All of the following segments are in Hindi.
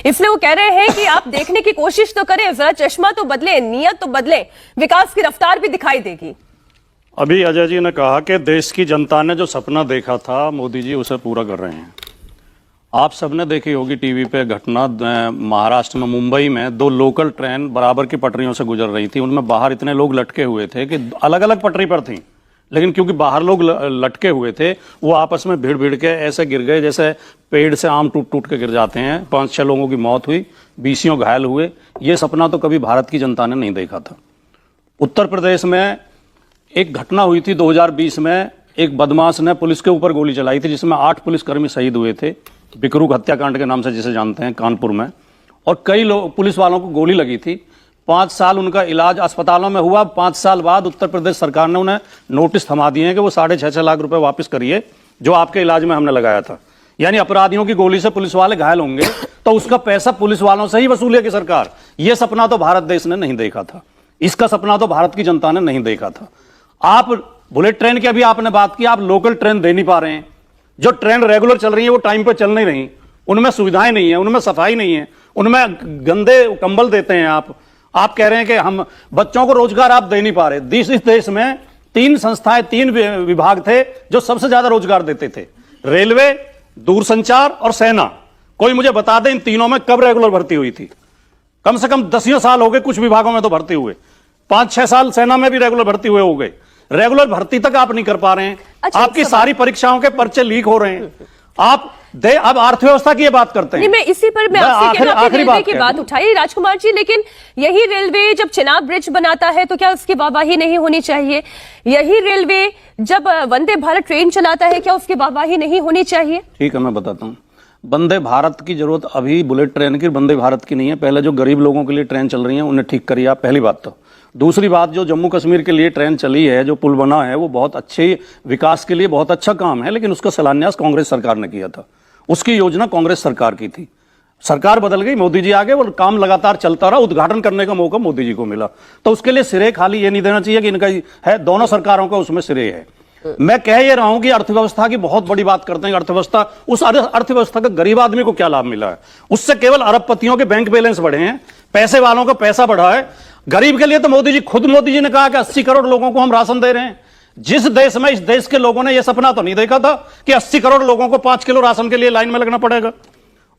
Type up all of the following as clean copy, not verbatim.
इसलिए वो कह रहे हैं कि आप देखने की कोशिश तो करें, जरा चश्मा तो बदले, नियत तो बदले, विकास की रफ्तार भी दिखाई देगी। अभी अजय जी ने कहा कि देश की जनता ने जो सपना देखा था मोदी जी उसे पूरा कर रहे हैं। आप सबने देखी होगी टीवी पे घटना, महाराष्ट्र में मुंबई में 2 लोकल ट्रेन बराबर की पटरियों से गुजर रही थी। उनमें बाहर इतने लोग लटके हुए थे कि अलग अलग पटरी पर थी, लेकिन क्योंकि बाहर लोग लटके हुए थे वो आपस में भीड़ भीड़ के ऐसे गिर गए जैसे पेड़ से आम टूट टूट के गिर जाते हैं। 5-6 लोगों की मौत हुई, 20 घायल हुए। ये सपना तो कभी भारत की जनता ने नहीं देखा था। उत्तर प्रदेश में एक घटना हुई थी 2020 में, एक बदमाश ने पुलिस के ऊपर गोली चलाई थी जिसमें 8 पुलिसकर्मी शहीद हुए थे, बिकरूक हत्याकांड के नाम से जिसे जानते हैं, कानपुर में। और कई लोग, पुलिस वालों को गोली लगी थी। 5 साल उनका इलाज अस्पतालों में हुआ। 5 साल बाद उत्तर प्रदेश सरकार ने उन्हें नोटिस थमा दिए हैं कि वो 6.5 लाख रुपए वापस करिए जो आपके इलाज में हमने लगाया था। यानी अपराधियों की गोली से पुलिस वाले घायल होंगे तो उसका पैसा पुलिस वालों से ही वसूलेगी सरकार। यह सपना तो भारत देश ने नहीं देखा था, इसका सपना तो भारत की जनता ने नहीं देखा था। आप बुलेट ट्रेन की अभी आपने बात की, आप लोकल ट्रेन दे नहीं पा रहे हैं। जो ट्रेन रेगुलर चल रही है वो टाइम पर चल नहीं रही, उनमें सुविधाएं नहीं है, उनमें सफाई नहीं है, उनमें गंदे कंबल देते हैं। आप कह रहे हैं कि हम बच्चों को रोजगार आप दे नहीं पा रहे। इस देश में 3 संस्थाएं, 3 विभाग थे जो सबसे ज्यादा रोजगार देते थे, रेलवे, दूरसंचार और सेना। कोई मुझे बता दें इन तीनों में कब रेगुलर भर्ती हुई थी? कम से कम 10 साल हो गए, कुछ विभागों में तो भर्ती हुए, 5-6 साल सेना में भी रेगुलर भर्ती हुए हो गए। रेगुलर भर्ती तक आप नहीं कर पा रहे हैं। अच्छा, आपकी सारी परीक्षाओं के पर्चे लीक हो रहे हैं। अब अर्थव्यवस्था की ये बात करते हैं। नहीं, मैं इसी पर मैं आपसे रेलवे की बात उठाई राजकुमार जी, लेकिन यही रेलवे जब चिनाब ब्रिज बनाता है तो क्या उसकी वाहवाही नहीं होनी चाहिए? यही रेलवे जब वंदे भारत ट्रेन चलाता है क्या उसकी वाहवाही नहीं होनी चाहिए? ठीक है, मैं बताता हूँ। वंदे भारत की जरूरत अभी बुलेट ट्रेन की, वंदे भारत की नहीं है। पहले जो गरीब लोगों के लिए ट्रेन चल रही है उन्हें ठीक करिए आप, पहली बात तो। दूसरी बात, जो जम्मू कश्मीर के लिए ट्रेन चली है, जो पुल बना है, वो बहुत अच्छे विकास के लिए बहुत अच्छा काम है, लेकिन उसका शिलान्यास कांग्रेस सरकार ने किया था। उसकी योजना कांग्रेस सरकार की थी। सरकार बदल गई, मोदी जी आ गए, वो काम लगातार चलता रहा, उद्घाटन करने का मौका मोदी जी को मिला। तो उसके लिए सिरे खाली ये नहीं देना चाहिए कि इनका है, दोनों सरकारों का उसमें सिरे है। मैं कह ये रहा हूं कि अर्थव्यवस्था की बहुत बड़ी बात करते हैं। अर्थव्यवस्था, उस अर्थव्यवस्था का गरीब आदमी को क्या लाभ मिला है? उससे केवल अरबपतियों के बैंक बैलेंस बढ़े हैं, पैसे वालों का पैसा बढ़ा है। गरीब के लिए तो मोदी जी ने कहा कि 80 करोड़ लोगों को हम राशन दे रहे हैं। जिस देश में, इस देश के लोगों ने यह सपना तो नहीं देखा था कि 80 करोड़ लोगों को 5 किलो राशन के लिए लाइन में लगना पड़ेगा।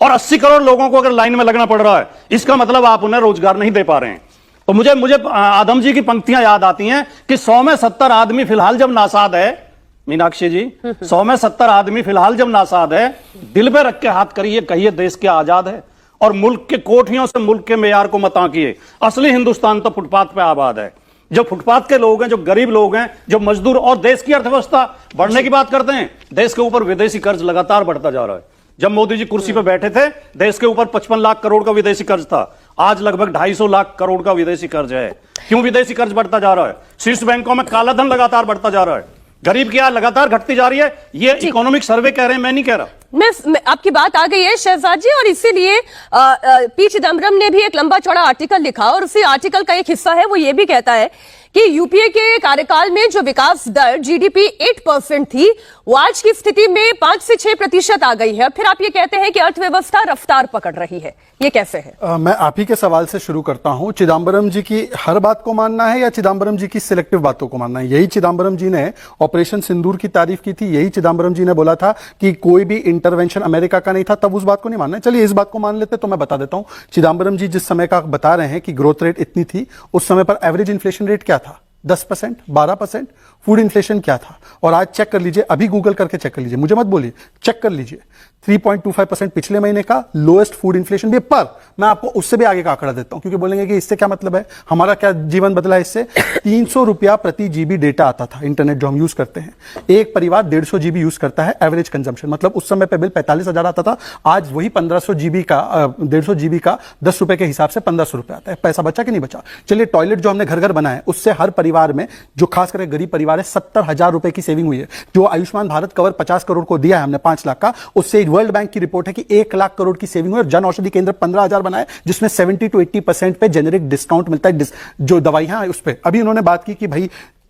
और 80 करोड़ लोगों को अगर लाइन में लगना पड़ रहा है, इसका मतलब आप उन्हें रोजगार नहीं दे पा रहे हैं। तो मुझे आदम जी की पंक्तियां याद आती हैं कि 100 में 70 आदमी फिलहाल जब नासाद है, मीनाक्षी जी, 100 में 70 आदमी फिलहाल जब नासाद है, दिल पे रख के हाथ करिए, कहिए देश क्या आजाद है। और मुल्क के कोठियों से मुल्क के मेयार को मत आंकिए। असली हिंदुस्तान तो फुटपाथ पे आबाद है। जो फुटपाथ के लोग हैं, जो गरीब लोग हैं, जो मजदूर, और देश की अर्थव्यवस्था बढ़ने की बात करते हैं, देश के ऊपर विदेशी कर्ज लगातार बढ़ता जा रहा है। जब मोदी जी कुर्सी पे बैठे थे, देश के ऊपर 55 लाख करोड़ का विदेशी कर्ज था। आज लगभग 250 लाख करोड़ का विदेशी कर्ज है। क्यों विदेशी कर्ज बढ़ता जा रहा है? शीर्ष बैंकों में काला धन लगातार बढ़ता जा रहा है, गरीब की आय लगातार घटती जा रही है। ये इकोनॉमिक सर्वे कह रहे हैं, मैं नहीं कह रहा। मैं आपकी बात आ गई है शहजाद जी, और इसीलिए पी चिदम्बरम ने भी एक लंबा चौड़ा आर्टिकल लिखा, और उसी आर्टिकल का एक हिस्सा है वो ये भी कहता है कि यूपीए के कार्यकाल में जो विकास दर जीडीपी 8% थी, वो आज की स्थिति में 5 से 6% आ गई है। फिर आप ये कहते हैं कि अर्थव्यवस्था रफ्तार पकड़ रही है, ये कैसे है? मैं आप ही के सवाल से शुरू करता हूं। चिदम्बरम जी की हर बात को मानना है या चिदम्बरम जी की सिलेक्टिव बातों को मानना है? यही चिदम्बरम जी ने ऑपरेशन सिंदूर की तारीफ की थी, यही चिदम्बरम जी ने बोला था कि कोई भी इंटरवेंशन अमेरिका का नहीं था, तब उस बात को नहीं मानना है। चलिए इस बात को मान लेते, तो मैं बता देता हूं। चिदम्बरम जी जिस समय का बता रहे हैं कि ग्रोथ रेट इतनी थी, उस समय पर एवरेज इन्फ्लेशन रेट क्या था? 10%, 12%। फूड इन्फ्लेशन क्या था? और आज चेक कर लीजिए, अभी गूगल करके चेक कर लीजिए, मुझे मत बोलिए, चेक कर लीजिए, 3.25% पिछले महीने का लोएस्ट फूड इन्फ्लेशन भी। पर मैं आपको उससे भी आगे का आंकड़ा देता हूं, क्योंकि बोलेंगे कि इससे क्या मतलब है, हमारा क्या जीवन बदला है इससे? 300 रुपया प्रति जीबी डेटा आता था, इंटरनेट जो हम यूज करते हैं। एक परिवार 150 जीबी यूज करता है एवरेज कंजम्पशन, मतलब उस समय पे बिल 45,000 आता था। आज वही 1500 जीबी का 150 जीबी का 10 रुपए के हिसाब से 1500 रुपए आता है। पैसा बचा कि नहीं बचा? चलिए टॉयलेट जो हमने घर घर बनाए, उससे हर परिवार में, जो खास करके गरीब परिवार है, 70,000 रुपए की सेविंग हुई है। जो आयुष्मान भारत कवर 50 करोड़ को दिया है हमने 5 लाख का, उससे वर्ल्ड बैंक की रिपोर्ट है कि 1 लाख करोड़ की सेविंग हुई। और जन औषधि केंद्र 15,000 बनाए, जिसमें 70 to 80% पे जेनेरिक डिस्काउंट मिलता है, जो दवाइयां उस पर। अभी उन्होंने बात की कि भाई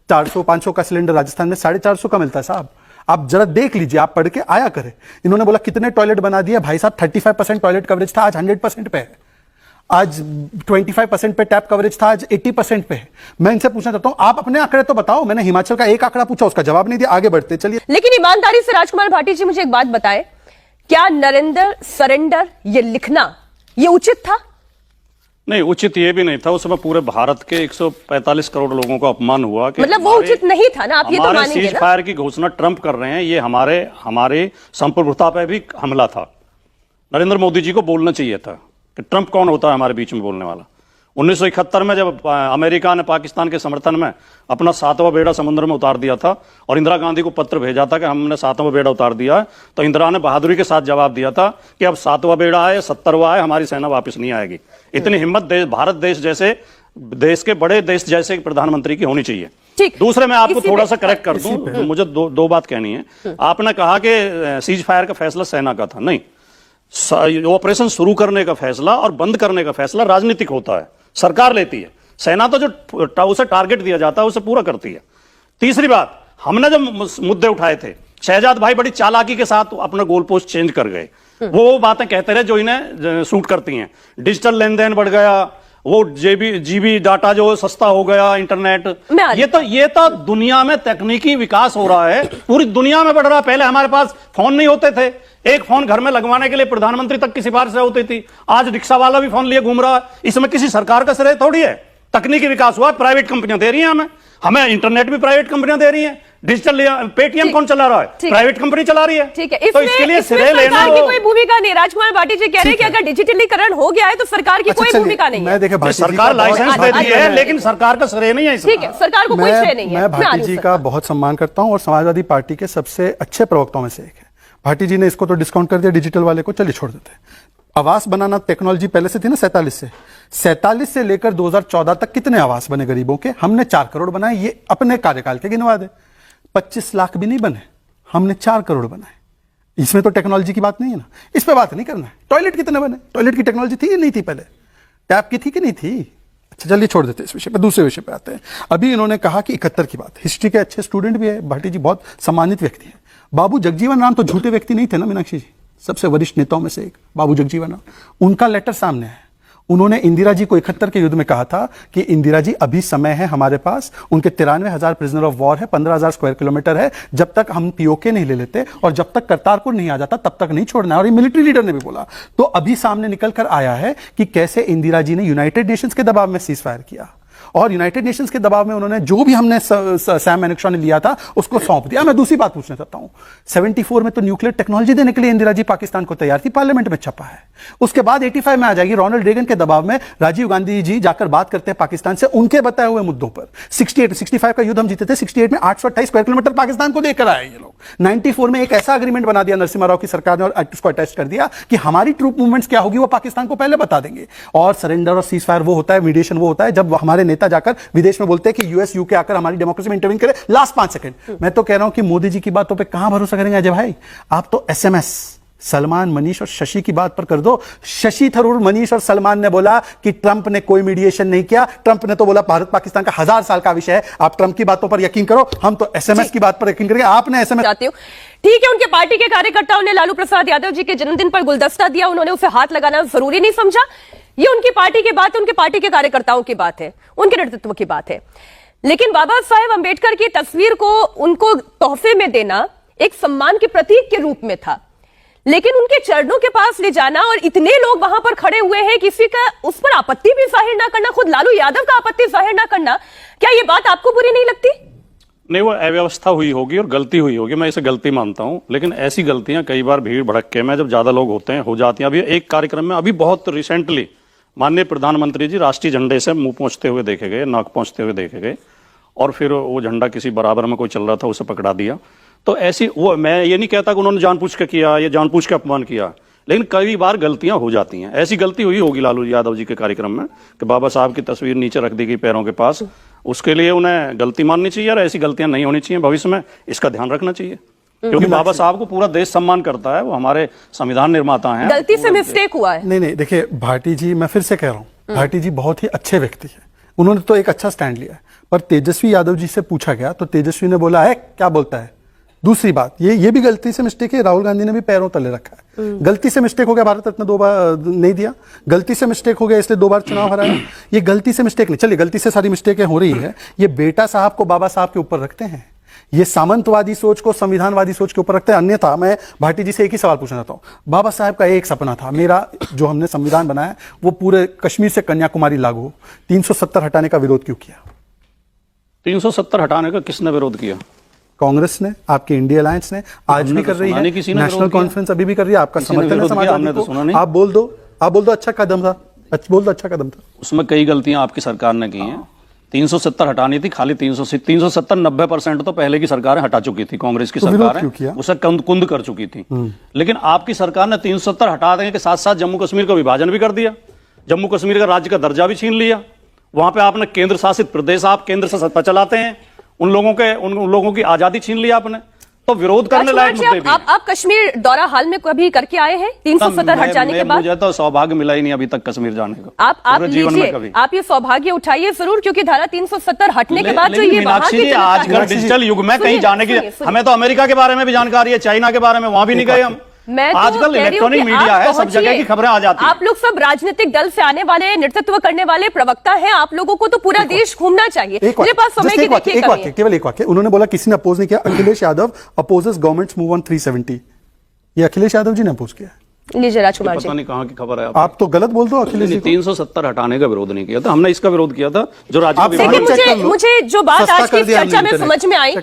400-500 का सिलेंडर राजस्थान में 450 का मिलता है साहब। आप जरा देख लीजिए, आप पढ़ के आया करें। इन्होंने बोला कितने टॉयलेट बना दिए भाई साहब, 35% टॉयलेट कवरेज था, आज 100% पे है। आज 25% पे टैप कवरेज था, आज 80% पे है। मैं इनसे पूछना चाहता हूं, आप अपने आंकड़े तो बताओ। मैंने हिमाचल का एक आंकड़ा पूछा, उसका जवाब नहीं दिया। आगे बढ़ते चलिए। लेकिन ईमानदारी से राजकुमार भाटी जी मुझे एक बात बताएं, क्या नरेंद्र सरेंडर ये लिखना ये उचित था? नहीं, उचित ये भी नहीं था। उस समय पूरे भारत के 145 करोड़ लोगों को अपमान हुआ कि मतलब वो उचित नहीं था ना, आप ये तो मानेंगे सीज ना? फायर की घोषणा ट्रंप कर रहे हैं, ये हमारे संप्रभुता पर भी हमला था। नरेंद्र मोदी जी को बोलना चाहिए था कि ट्रंप कौन होता है हमारे बीच में बोलने वाला। 1971 में जब अमेरिका ने पाकिस्तान के समर्थन में अपना 7वां बेड़ा समुद्र में उतार दिया था और इंदिरा गांधी को पत्र भेजा था कि हमने 7वां बेड़ा उतार दिया है, तो इंदिरा ने बहादुरी के साथ जवाब दिया था कि अब 7वां बेड़ा है, 70वां है, हमारी सेना वापस नहीं आएगी। इतनी हिम्मत भारत देश जैसे देश के बड़े देश जैसे प्रधानमंत्री की होनी चाहिए। ठीक। दूसरे मैं आपको थोड़ा सा करेक्ट कर दूं, तो मुझे दो बात कहनी है। आपने कहा कि सीज फायर का फैसला सेना का था। नहीं, ऑपरेशन शुरू करने का फैसला और बंद करने का फैसला राजनीतिक होता है, सरकार लेती है। सेना तो जो उसे टारगेट दिया जाता है उसे पूरा करती है। तीसरी बात, हमने जो मुद्दे उठाए थे, शहजाद भाई बड़ी चालाकी के साथ अपना गोल पोस्ट चेंज कर गए। वो बातें कहते रहे जो इन्हें सूट करती हैं। डिजिटल लेन देन बढ़ गया, वो जीबी डाटा जो सस्ता हो गया, इंटरनेट, ये तो दुनिया में तकनीकी विकास हो रहा है, पूरी दुनिया में बढ़ रहा है। पहले हमारे पास फोन नहीं होते थे, एक फोन घर में लगवाने के लिए प्रधानमंत्री तक की सिफारिश होती थी। आज रिक्शा वाला भी फोन लिए घूम रहा है। इसमें किसी सरकार का श्रेय थोड़ी है। तकनीकी विकास हुआ, प्राइवेट कंपनियां दे रही हैं हमें इंटरनेट भी प्राइवेट कंपनियां दे रही हैं। डिजिटल पेटीएम कौन चला रहा है? प्राइवेट कंपनी चला रही है। ठीक है, तो इसके लिए श्रेय लेना सरकार की कोई भूमिका नहीं। राजकुमार भाटी जी कह रहे हैं कि अगर डिजिटलीकरण हो गया है तो सरकार की कोई भूमिका नहीं है। देखिए, सरकार लाइसेंस देती है, लेकिन सरकार का श्रेय नहीं है इसमें। ठीक है, सरकार को कोई श्रेय नहीं है। मैं भाटी जी का बहुत सम्मान करता हूं और समाजवादी पार्टी के सबसे अच्छे प्रवक्ताओं में से एक है। भाटी जी ने इसको तो डिस्काउंट कर दिया, डिजिटल वाले को चलिए छोड़ देते हैं। आवास बनाना टेक्नोलॉजी पहले से थी ना, 47 से लेकर 2014 तक कितने आवास बने गरीबों के? हमने 4 करोड़ बनाए। ये अपने कार्यकाल के गिनवा दे। 25 लाख भी नहीं बने, हमने 4 करोड़ बनाए। इसमें तो टेक्नोलॉजी की बात नहीं है ना, इस पे बात नहीं करना है। टॉयलेट कितने बने? टॉयलेट की टेक्नोलॉजी थी या नहीं थी? पहले टैप की थी कि नहीं थी? अच्छा, चलिए छोड़ देते इस विषय पे, दूसरे विषय पे आते हैं। अभी इन्होंने कहा कि 71 की बात, हिस्ट्री के अच्छे स्टूडेंट भी है भाटी जी, बहुत सम्मानित व्यक्ति है। बाबू जगजीवन राम तो झूठे व्यक्ति नहीं थे ना मीनाक्षी जी, सबसे वरिष्ठ नेताओं में से एक बाबू जगजीवन राम। उनका लेटर सामने है। उन्होंने इंदिरा जी को 71 के युद्ध में कहा था कि इंदिरा जी अभी समय है हमारे पास, उनके 93,000 प्रिजनर ऑफ वॉर है, 15,000 स्क्वायर किलोमीटर है, जब तक हम पीओके नहीं ले लेते और जब तक करतारपुर नहीं आ जाता तब तक नहीं छोड़ना है। और ये मिलिट्री लीडर ने भी बोला। तो अभी सामने निकल कर आया है कि कैसे इंदिरा जी ने यूनाइटेड नेशंस के दबाव में सीज फायर किया और यूनाइटेड नेशंस के दबाव में उन्होंने जो भी हमने सैम मैनेक्शॉ ने लिया था उसको सौंप दिया। मैं दूसरी बात पूछना चाहता हूं, 74 में तो न्यूक्लियर टेक्नोलॉजी देने के लिए इंदिरा जी पाकिस्तान को तैयार थी, पार्लियामेंट में छपा है। उसके बाद 85 में आ जाएगी, रोनाल्ड रेगन के दबाव में राजीव गांधी जी जाकर बात करते हैं पाकिस्तान से उनके बताए हुए मुद्दों पर। 65 का युद्ध हम जीते थे, 68 में 828 स्क्वायर किलोमीटर पाकिस्तान को देकर आए ये लोग। 94 में एक ऐसा अग्रीमेंट बना दिया नरसिम्हा राव की सरकार ने और उसको अटैच कर दिया कि हमारी ट्रूप मूवमेंट्स क्या होगी वो पाकिस्तान को पहले बता देंगे। और सरेंडर और सीज फायर वो होता है, मीडिएशन वो होता है जब हमारे नेता जाकर विदेश में बोलते हैं कि यूएस यूके आकर हमारी डेमोक्रेसी में इंटरवीन करे लास्ट 5 सेकंड। मैं तो कह रहा हूं कि मोदी जी की बातों पे कहां भरोसा करेंगे अजय भाई? आप तो एसएमएस सलमान, मनीष और शशि की बात पर कर दो। शशि थरूर, मनीष और सलमान ने बोला कि ट्रंप ने कोई मीडिएशन नहीं किया। ट्रंप ने तो बोला भारत पाकिस्तान का 1000 साल का विषय है, आप ट्रंप की बातों पर यकीन करो, हम तो एसएमएस की बात पर यकीन करेंगे। आपने एसएमएस चाहती हूं, ठीक है, उनके पार्टी के कार्यकर्ताओं ने लालू प्रसाद यादव जी के जन्मदिन पर गुलदस्ता दिया, उन्होंने उसे हाथ लगाना जरूरी नहीं समझा। ये उनकी पार्टी की बात है, उनकी पार्टी के कार्यकर्ताओं की बात है, उनके नेतृत्व की बात है। लेकिन बाबा साहेब अंबेडकर की तस्वीर को उनको तोहफे में देना एक सम्मान के प्रतीक के रूप में था, लेकिन उनके चरणों के पास ले जाना और इतने लोग वहां पर खड़े हुए हैं, किसी का उस पर आपत्ति भी जाहिर ना करना, खुद लालू यादव का आपत्ति जाहिर ना करना, क्या ये बात आपको बुरी नहीं लगती? नहीं, वो अव्यवस्था हुई होगी और गलती हुई होगी, मैं इसे गलती मानता हूं। लेकिन ऐसी गलतियां कई बार भीड़ भड़क्के में जब ज्यादा लोग होते हैं हो जाती हैं। अभी एक कार्यक्रम में अभी बहुत रिसेंटली माननीय प्रधानमंत्री जी राष्ट्रीय झंडे से मुंह पहुंचते हुए देखे गए, नाक पहुंचते हुए देखे गए और फिर वो झंडा किसी बराबर में कोई चल रहा था उसे पकड़ा दिया। तो ऐसी वो, मैं ये नहीं कहता कि उन्होंने जानबूझ के किया या जानबूझ के अपमान किया, लेकिन कई बार गलतियां हो जाती हैं। ऐसी गलती हुई होगी लालू यादव जी के कार्यक्रम में कि बाबा साहब की तस्वीर नीचे रख दी गई पैरों के पास, उसके लिए उन्हें गलती माननी चाहिए और ऐसी गलतियां नहीं होनी चाहिए भविष्य में, इसका ध्यान रखना चाहिए। क्योंकि बाबा साहब को पूरा देश सम्मान करता है, वो हमारे संविधान निर्माता हैं। गलती से मिस्टेक हुआ है। नहीं, देखिए भाटी जी, मैं फिर से कह रहा हूं, भाटी जी बहुत ही अच्छे व्यक्ति है, उन्होंने तो एक अच्छा स्टैंड लिया है। पर तेजस्वी यादव जी से पूछा गया तो तेजस्वी ने बोला है, क्या बोलता है, दूसरी बात, ये भी गलती से मिस्टेक है, राहुल गांधी ने भी पैरों तले रखा है। गलती से मिस्टेक हो गया, भारत रत्न 2 बार नहीं दिया, गलती से मिस्टेक हो गया इसलिए 2 बार चुनाव हराया। ये गलती से मिस्टेक नहीं, चलिए गलती से सारी मिस्टेकें हो रही है, ये बेटा साहब को बाबा साहब के ऊपर रखते हैं, ये सामंतवादी सोच को संविधानवादी सोच के ऊपर रखते हैं। अन्यथा मैं भाटी जी से एक ही सवाल पूछना चाहता हूं, बाबा साहब का एक सपना था, मेरा जो हमने संविधान बनाया वो पूरे कश्मीर से कन्याकुमारी लागू हो, 370 हटाने का विरोध क्यों किया? 370 हटाने का किसने विरोध किया? कांग्रेस ने, आपकी इंडिया अलायंस ने, आज भी कर रही है, नेशनल कॉन्फ्रेंस अभी भी कर रही है, आपका समर्थन है समाजवादी को। आप बोल दो अच्छा कदम था, बोल दो अच्छा कदम था। उसमें कई गलतियां आपकी सरकार ने की हैं। 370 हटानी थी, खाली 370 90% तो पहले की सरकारें हटा चुकी थी, कांग्रेस की सरकार उसे कुंद कर चुकी थी। लेकिन आपकी सरकार ने 370 हटा देने के साथ साथ जम्मू कश्मीर का विभाजन भी कर दिया, जम्मू कश्मीर का राज्य का दर्जा भी छीन लिया। वहां पे आपने केंद्र शासित प्रदेश, आप केंद्र से सत्ता चलाते हैं, उन लोगों की आजादी छीन लिया आपने। तो विरोध करने लायक मुद्दे भी। आप कश्मीर दौरा हाल में कभी करके आए हैं 370 हट जाने के बाद? मुझे तो सौभाग्य मिला ही नहीं अभी तक कश्मीर जाने का। आप लीजिए, आप ये सौभाग्य उठाइए जरूर, क्योंकि धारा 370 हटने के बाद जो ये मीनाक्षी जी, आजकल डिजिटल युग में कहीं जाने की, हमें तो अमेरिका के बारे में भी जानकारी है, चाइना के बारे में, वहां भी नहीं गए हम। आजकल इलेक्ट्रॉनिक मीडिया है, सब जगह की खबरें आ जाती हैं। आप लोग सब राजनीतिक दल से आने वाले, नेतृत्व करने वाले प्रवक्ता हैं, आप लोगों को तो पूरा देश घूमना चाहिए। मेरे पास समय की देखिए कमी है। केवल एक वाक्य, उन्होंने बोला किसी ने अपोज नहीं किया, Akhilesh Yadav opposes governments move on 370, ये अखिलेश यादव जी ने अपोज किया। लीजिए राजकुमार जी, पता नहीं कहाँ की खबर है आप तो गलत बोल दो। अखिलेश जी 370 हटाने का विरोध नहीं किया था हमने, इसका विरोध किया था जो राज्य मुझे जो बात आज की चर्चा में समझ में आई